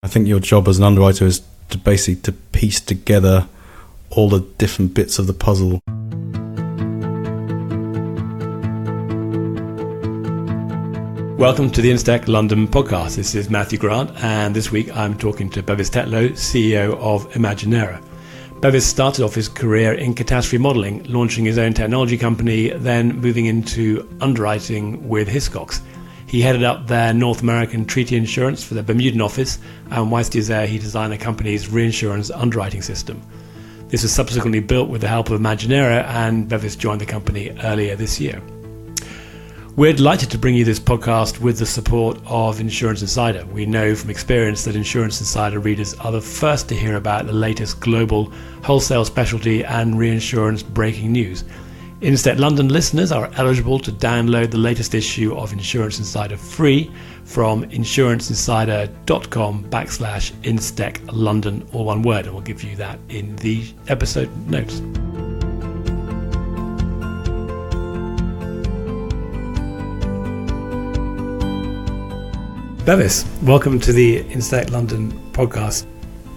think your job as an underwriter is to basically to piece together all the different bits of the puzzle. Welcome to the Instech London podcast. This is Matthew Grant, and this week I'm talking to Bevis Tetlow, CEO of Imaginera. Bevis started off his career in catastrophe modelling, launching his own technology company, then moving into underwriting with Hiscox. He headed up their North American treaty insurance for the Bermudan office, and whilst he was there, he designed the company's reinsurance underwriting system. This was subsequently built with the help of Imaginera, and Bevis joined the company earlier this year. We're delighted to bring you this podcast with the support of Insurance Insider. We know from experience that Insurance Insider readers are the first to hear about the latest global wholesale specialty and reinsurance breaking news. Instech London listeners are eligible to download the latest issue of Insurance Insider free from insuranceinsider.com/Instech London, all one word, and we'll give you that in the episode notes. Bevis, welcome to the Instech London podcast.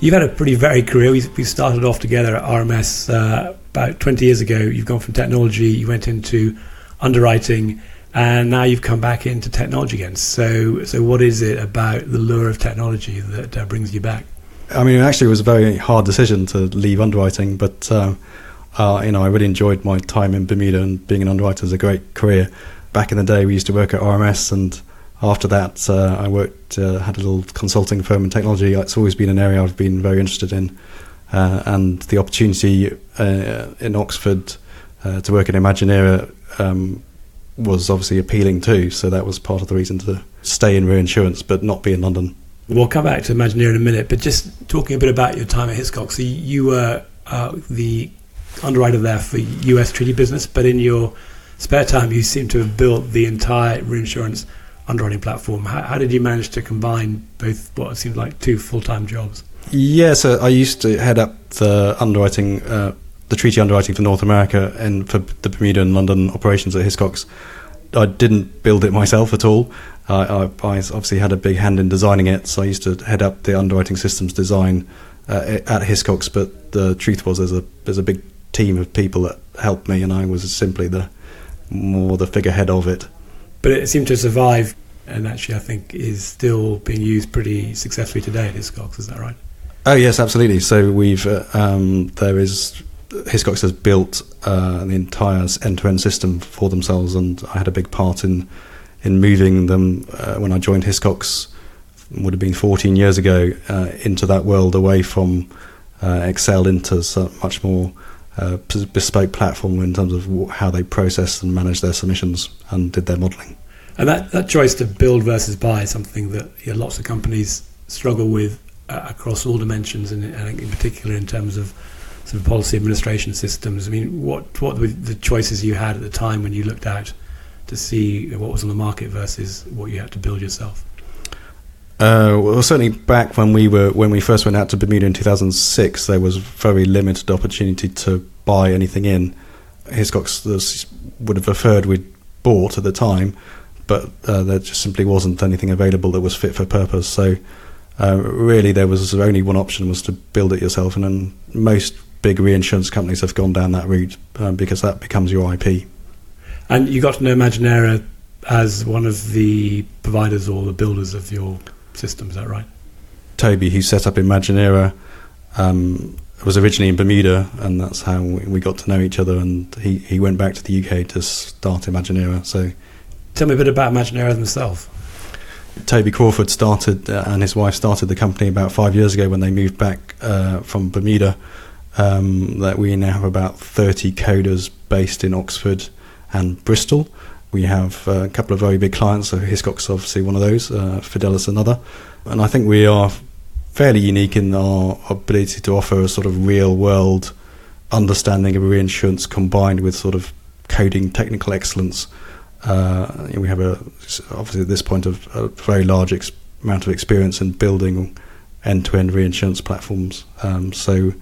You've had a pretty varied career. We started off together at RMS about 20 years ago. You've gone from technology, you went into underwriting, and now you've come back into technology again. So what is it about the lure of technology that brings you back? I mean, actually, it was a very hard decision to leave underwriting, but I really enjoyed my time in Bermuda, and being an underwriter is a great career. Back in the day, we used to work at RMS, and after that, I worked, had a little consulting firm in technology. It's always been an area I've been very interested in. And the opportunity in Oxford to work at Imaginera was obviously appealing too. So that was part of the reason to stay in reinsurance, but not be in London. We'll come back to Imaginera in a minute, but just talking a bit about your time at Hiscox. So you were the underwriter there for US treaty business, but in your spare time, you seem to have built the entire reinsurance underwriting platform. How did you manage to combine both what seemed like two full-time jobs? Yeah, so I used to head up the underwriting, the treaty underwriting for North America and for the Bermuda and London operations at Hiscox. I didn't build it myself at all. I obviously had a big hand in designing it, so I used to head up the underwriting systems design at Hiscox. But the truth was, there's a big team of people that helped me, and I was simply the figurehead of it. But it seemed to survive, and actually I think is still being used pretty successfully today at Hiscox. Is that right? Oh yes, absolutely. So Hiscox has built the entire end-to-end system for themselves, and I had a big part in moving them when I joined Hiscox. Would have been 14 years ago, into that world, away from Excel into much more bespoke platform in terms of how they process and manage their submissions and did their modelling. And that choice to build versus buy is something that lots of companies struggle with across all dimensions, and in particular in terms of sort of policy administration systems. I mean, what were the choices you had at the time when you looked out to see what was on the market versus what you had to build yourself? Well, certainly back when we first went out to Bermuda in 2006, there was very limited opportunity to buy anything in. Hiscox would have preferred we'd bought at the time, but there just simply wasn't anything available that was fit for purpose. So really there was only one option, was to build it yourself, and then most big reinsurance companies have gone down that route because that becomes your IP. And you got to know Imaginera as one of the providers or the builders of your system, is that right? Toby, who set up Imaginera, was originally in Bermuda, and that's how we got to know each other, and he went back to the UK to start Imaginera. So, tell me a bit about Imaginera themselves. Toby Crawford started, and his wife started the company about 5 years ago when they moved back from Bermuda. That we now have about 30 coders based in Oxford and Bristol. We have a couple of very big clients, so Hiscox obviously one of those, Fidelis another. And I think we are fairly unique in our ability to offer a sort of real-world understanding of reinsurance combined with sort of coding technical excellence. We have obviously at this point a very large amount of experience in building end-to-end reinsurance platforms. So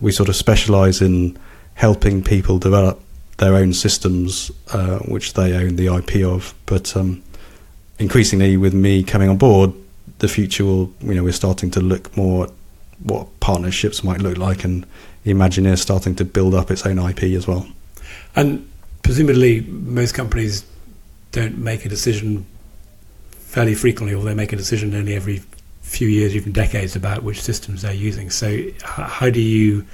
we sort of specialise in helping people develop their own systems, which they own the IP of. But increasingly, with me coming on board, the future will, we're starting to look more at what partnerships might look like, and Imaginera is starting to build up its own IP as well. And presumably most companies don't make a decision fairly frequently, or they make a decision only every few years, even decades, about which systems they're using. So how do you,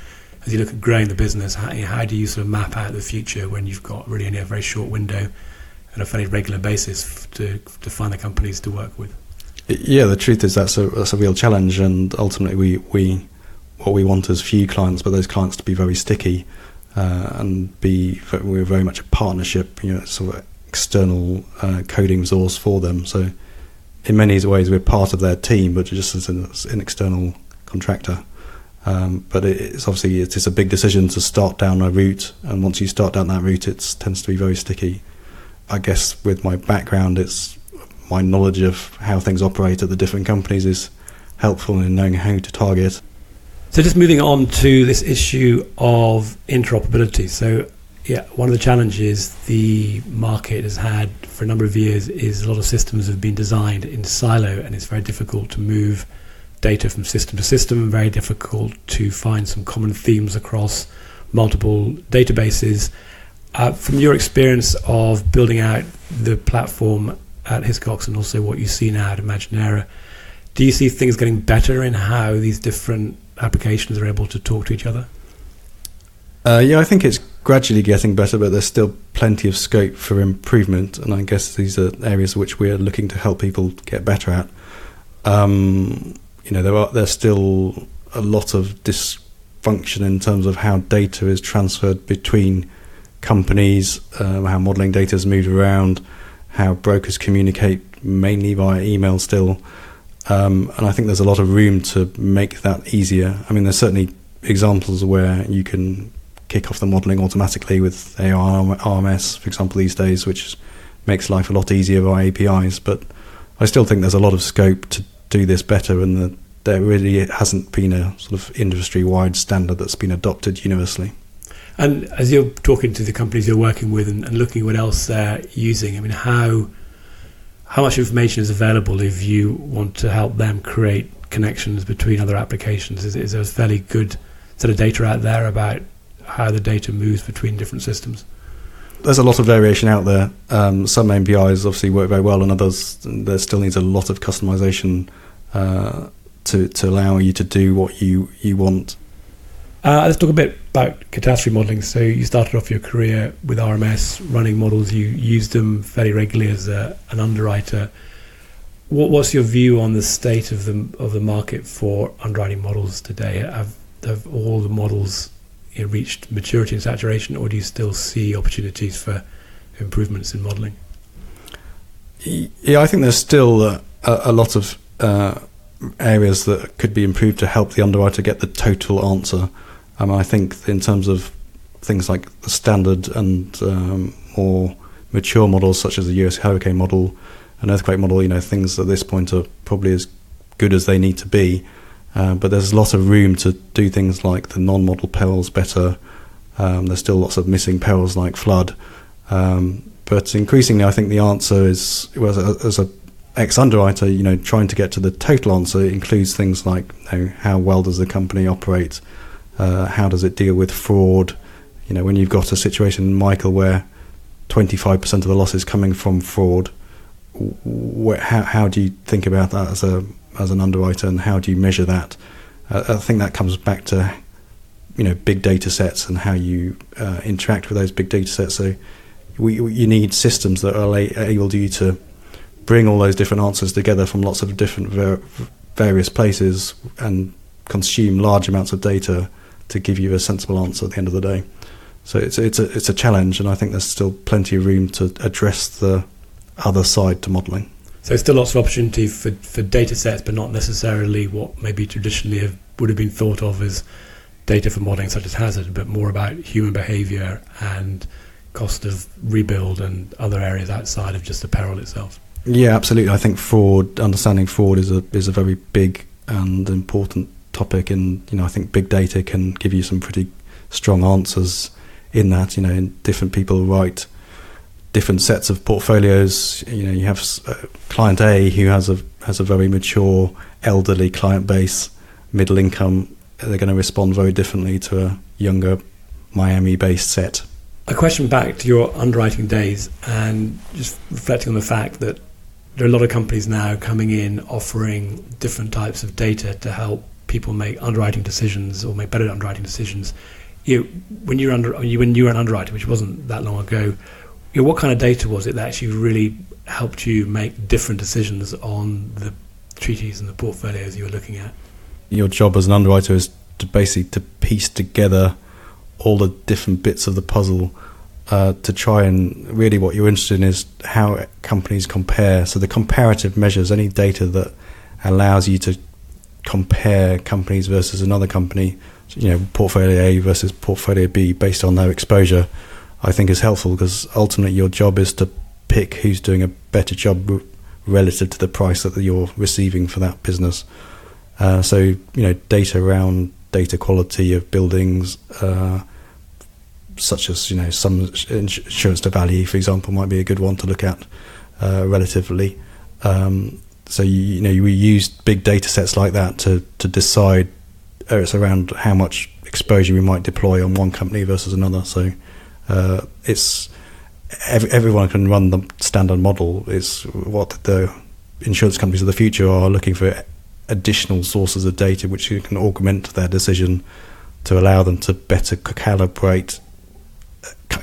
as you look at growing the business, how do you sort of map out the future when you've got really only a very short window on a fairly regular basis to find the companies to work with? Yeah, the truth is that's a real challenge, and ultimately what we want is few clients, but those clients to be very sticky, and we're very much a partnership, sort of external coding resource for them. So in many ways we're part of their team, but just as an external contractor. But it's obviously it's a big decision to start down a route, and once you start down that route, it tends to be very sticky. I guess with my background, it's my knowledge of how things operate at the different companies is helpful in knowing how to target. So just moving on to this issue of interoperability. So yeah, one of the challenges the market has had for a number of years is a lot of systems have been designed in silo, and it's very difficult to move data from system to system, very difficult to find some common themes across multiple databases. From your experience of building out the platform at Hiscox and also what you see now at Imaginera, do you see things getting better in how these different applications are able to talk to each other? Yeah, I think it's gradually getting better, but there's still plenty of scope for improvement, and I guess these are areas which we're looking to help people get better at. There's still a lot of dysfunction in terms of how data is transferred between companies, how modelling data is moved around, how brokers communicate mainly via email still. And I think there's a lot of room to make that easier. I mean, there's certainly examples where you can kick off the modelling automatically with RMS, for example, these days, which makes life a lot easier via APIs. But I still think there's a lot of scope to do this better, and there really hasn't been a sort of industry-wide standard that's been adopted universally. And as you're talking to the companies you're working with and looking at what else they're using, I mean, how much information is available if you want to help them create connections between other applications? Is there a fairly good set of data out there about how the data moves between different systems? There's a lot of variation out there. Some APIs obviously work very well, and others there still needs a lot of customization to allow you to do what you want. Let's talk a bit about catastrophe modelling. So you started off your career with RMS, running models. You used them fairly regularly as an underwriter. What's your view on the state of the market for underwriting models today? Have all the models reached maturity and saturation, or do you still see opportunities for improvements in modelling? Yeah, I think there's still a lot of areas that could be improved to help the underwriter get the total answer. I think in terms of things like the standard and more mature models such as the US hurricane model and earthquake model, things at this point are probably as good as they need to be. But there's a lot of room to do things like the non-model perils better. There's still lots of missing perils like flood. But increasingly, I think the answer is, as an ex-underwriter, trying to get to the total answer includes things like how well does the company operate, how does it deal with fraud. When you've got a situation in Michael where 25% of the loss is coming from fraud, how do you think about that as an underwriter, and how do you measure that? I think that comes back to big data sets and how you interact with those big data sets. So you need systems that are able you to bring all those different answers together from lots of different various places and consume large amounts of data to give you a sensible answer at the end of the day. So it's a challenge, and I think there's still plenty of room to address the other side to modelling. So still lots of opportunity for data sets, but not necessarily what maybe traditionally would have been thought of as data for modelling, such as hazard, but more about human behaviour and cost of rebuild and other areas outside of just the peril itself. Yeah, absolutely. I think understanding fraud is a very big and important topic, and I think big data can give you some pretty strong answers in that. Different people write different sets of portfolios. You have client A who has a has a very mature elderly client base, middle income, they're going to respond very differently to a younger Miami-based set. A question back to your underwriting days and just reflecting on the fact that there are a lot of companies now coming in offering different types of data to help people make underwriting decisions or make better underwriting decisions. When you were an underwriter, which wasn't that long ago, what kind of data was it that actually really helped you make different decisions on the treaties and the portfolios you were looking at? Your job as an underwriter is to piece together all the different bits of the puzzle to try and really what you're interested in is how companies compare. So the comparative measures, any data that allows you to compare companies versus another company, portfolio A versus portfolio B based on their exposure, I think is helpful, because ultimately your job is to pick who's doing a better job relative to the price that you're receiving for that business. So data around data quality of buildings, such as some insurance to value, for example, might be a good one to look at relatively. So we use big data sets like that to decide it's around how much exposure we might deploy on one company versus another. So it's everyone can run the standard model. It's what the insurance companies of the future are looking for, additional sources of data which can augment their decision to allow them to better calibrate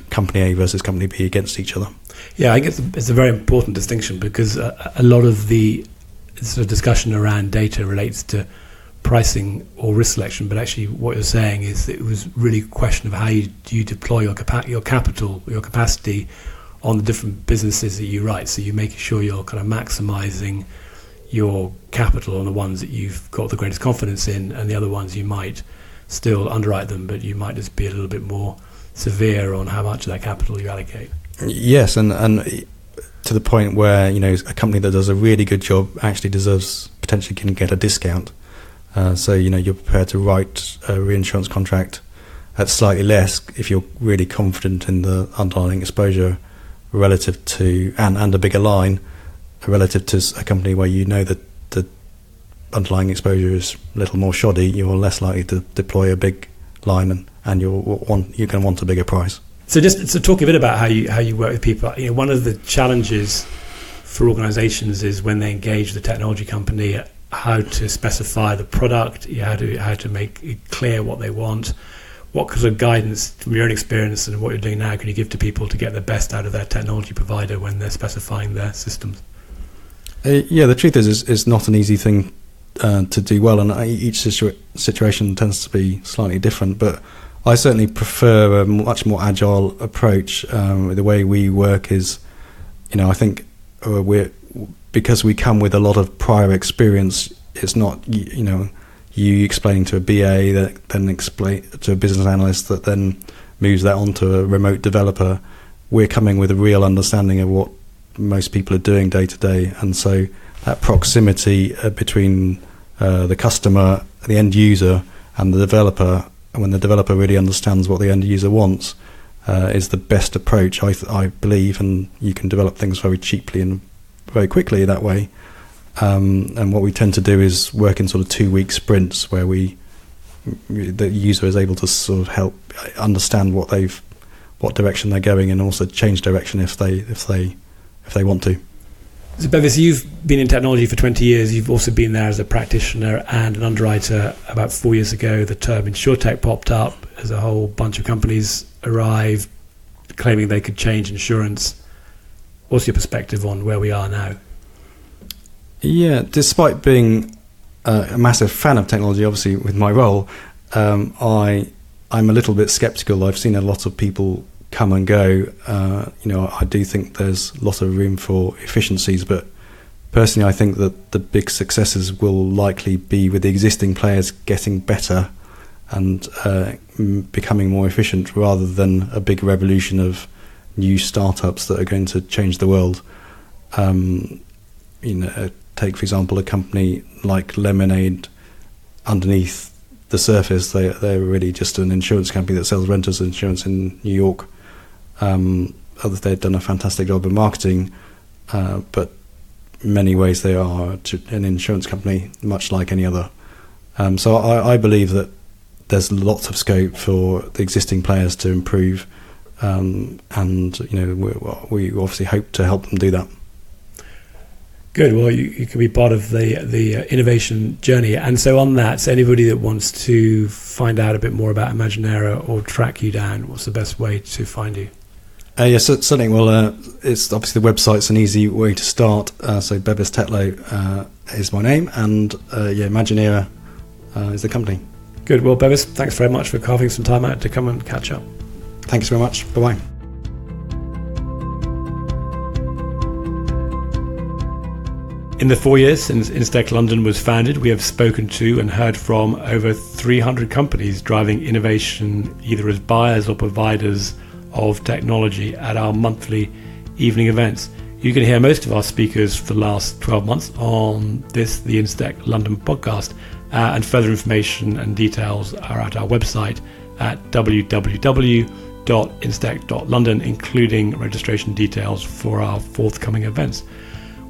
company A versus company B against each other. Yeah, I guess it's a very important distinction, because a lot of the sort of discussion around data relates to pricing or risk selection, but actually what you're saying is that it was really a question of how you deploy your capital, your capacity on the different businesses that you write. So you're making sure you're kind of maximising your capital on the ones that you've got the greatest confidence in, and the other ones you might still underwrite them, but you might just be a little bit more severe on how much of that capital you allocate. Yes, and to the point where a company that does a really good job actually potentially can get a discount. So you're prepared to write a reinsurance contract at slightly less if you're really confident in the underlying exposure relative to and a bigger line relative to a company where that the underlying exposure is a little more shoddy. You're less likely to deploy a big line, and you're going to want a bigger price. So just talking a bit about how you work with people. One of the challenges for organisations is when they engage the technology company, how to specify the product, how to make it clear what they want. What kind of guidance from your own experience and what you're doing now can you give to people to get the best out of their technology provider when they're specifying their systems? The truth is it's not an easy thing to do well, and each situation tends to be slightly different, but I certainly prefer a much more agile approach. The way we work is, I think because we come with a lot of prior experience, it's not, you explaining to a BA that then explain to a business analyst that then moves that on to a remote developer. We're coming with a real understanding of what most people are doing day to day, and so that proximity between the customer, the end user, and the developer, when the developer really understands what the end user wants, is the best approach, I believe, and you can develop things very cheaply and very quickly that way. And what we tend to do is work in sort of 2-week sprints where the user is able to sort of help understand what direction they're going, and also change direction if they want to. So Bevis, you've been in technology for 20 years. You've also been there as a practitioner and an underwriter. About 4 years ago, the term insurtech popped up as a whole bunch of companies arrived claiming they could change insurance. What's your perspective on where we are now? Yeah, despite being a massive fan of technology, obviously with my role, I'm a little bit sceptical. I've seen a lot of people come and go. I do think there's a lot of room for efficiencies, but personally I think that the big successes will likely be with the existing players getting better and becoming more efficient, rather than a big revolution of new startups that are going to change the world. Take for example a company like Lemonade. Underneath the surface, they're really just an insurance company that sells renters insurance in New York. They've done a fantastic job of marketing, but many ways they are an insurance company, much like any other. So I believe that there's lots of scope for the existing players to improve, and we obviously hope to help them do that. Good. Well, you can be part of the innovation journey. And so on that, so anybody that wants to find out a bit more about Imaginera or track you down, what's the best way to find you? Yes, certainly. Well, it's obviously the website's an easy way to start. So Bevis Tetlow is my name, and Imaginera is the company. Good. Well, Bevis, thanks very much for carving some time out to come and catch up. Thanks very much. Bye-bye. In the 4 years since Instech London was founded, we have spoken to and heard from over 300 companies driving innovation either as buyers or providers of technology at our monthly evening events. You can hear most of our speakers for the last 12 months on the Instech London podcast, and further information and details are at our website at www.instech.london, including registration details for our forthcoming events.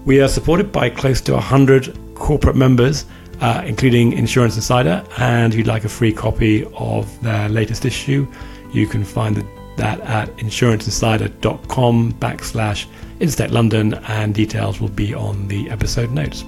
We are supported by close to 100 corporate members, including Insurance Insider, and if you'd like a free copy of their latest issue, you can find that at insuranceinsider.com/Instech London, and details will be on the episode notes.